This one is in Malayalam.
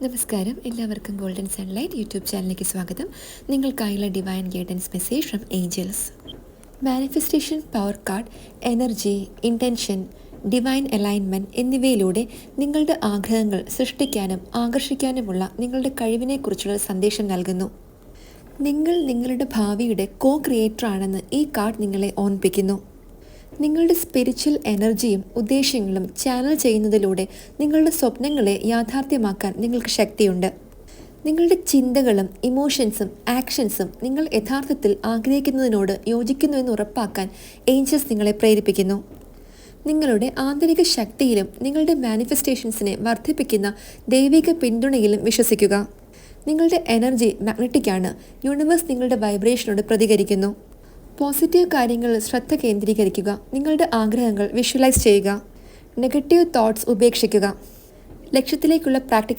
നമസ്കാരം, എല്ലാവർക്കും ഗോൾഡൻ സൺലൈറ്റ് യൂട്യൂബ് ചാനലിലേക്ക് സ്വാഗതം. നിങ്ങൾക്കായുള്ള divine guidance message from angels. Manifestation power card energy, intention, divine alignment എന്നിവയിലൂടെ നിങ്ങളുടെ ആഗ്രഹങ്ങൾ സൃഷ്ടിക്കാനും ആകർഷിക്കാനുമുള്ള നിങ്ങളുടെ കഴിവിനെക്കുറിച്ചുള്ള സന്ദേശം നൽകുന്നു. നിങ്ങൾ നിങ്ങളുടെ ഭാവിയുടെ കോ ക്രിയേറ്ററാണെന്ന് ഈ കാർഡ് നിങ്ങളെ ഓർമ്മിപ്പിക്കുന്നു. നിങ്ങളുടെ സ്പിരിച്വൽ എനർജിയും ഉദ്ദേശ്യങ്ങളും ചാനൽ ചെയ്യുന്നതിലൂടെ നിങ്ങളുടെ സ്വപ്നങ്ങളെ യാഥാർത്ഥ്യമാക്കാൻ നിങ്ങൾക്ക് ശക്തിയുണ്ട്. നിങ്ങളുടെ ചിന്തകളും ഇമോഷൻസും ആക്ഷൻസും നിങ്ങൾ യഥാർത്ഥത്തിൽ ആഗ്രഹിക്കുന്നതിനോട് യോജിക്കുന്നുവെന്ന് ഉറപ്പാക്കാൻ ഏഞ്ചൽസ് നിങ്ങളെ പ്രേരിപ്പിക്കുന്നു. നിങ്ങളുടെ ആന്തരിക ശക്തിയിലും നിങ്ങളുടെ മാനിഫെസ്റ്റേഷൻസിനെ വർദ്ധിപ്പിക്കുന്ന ദൈവിക പിന്തുണയിലും വിശ്വസിക്കുക. നിങ്ങളുടെ എനർജി മാഗ്നറ്റിക്കാണ്. യൂണിവേഴ്സ് നിങ്ങളുടെ വൈബ്രേഷനോട് പ്രതികരിക്കുന്നു. പോസിറ്റീവ് കാര്യങ്ങളിൽ ശ്രദ്ധ കേന്ദ്രീകരിക്കുക. നിങ്ങളുടെ ആഗ്രഹങ്ങൾ വിഷ്വലൈസ് ചെയ്യുക. നെഗറ്റീവ് തോട്ട്സ് ഉപേക്ഷിക്കുക. ലക്ഷ്യത്തിലേക്കുള്ള പ്രാക്ടിക്കൽ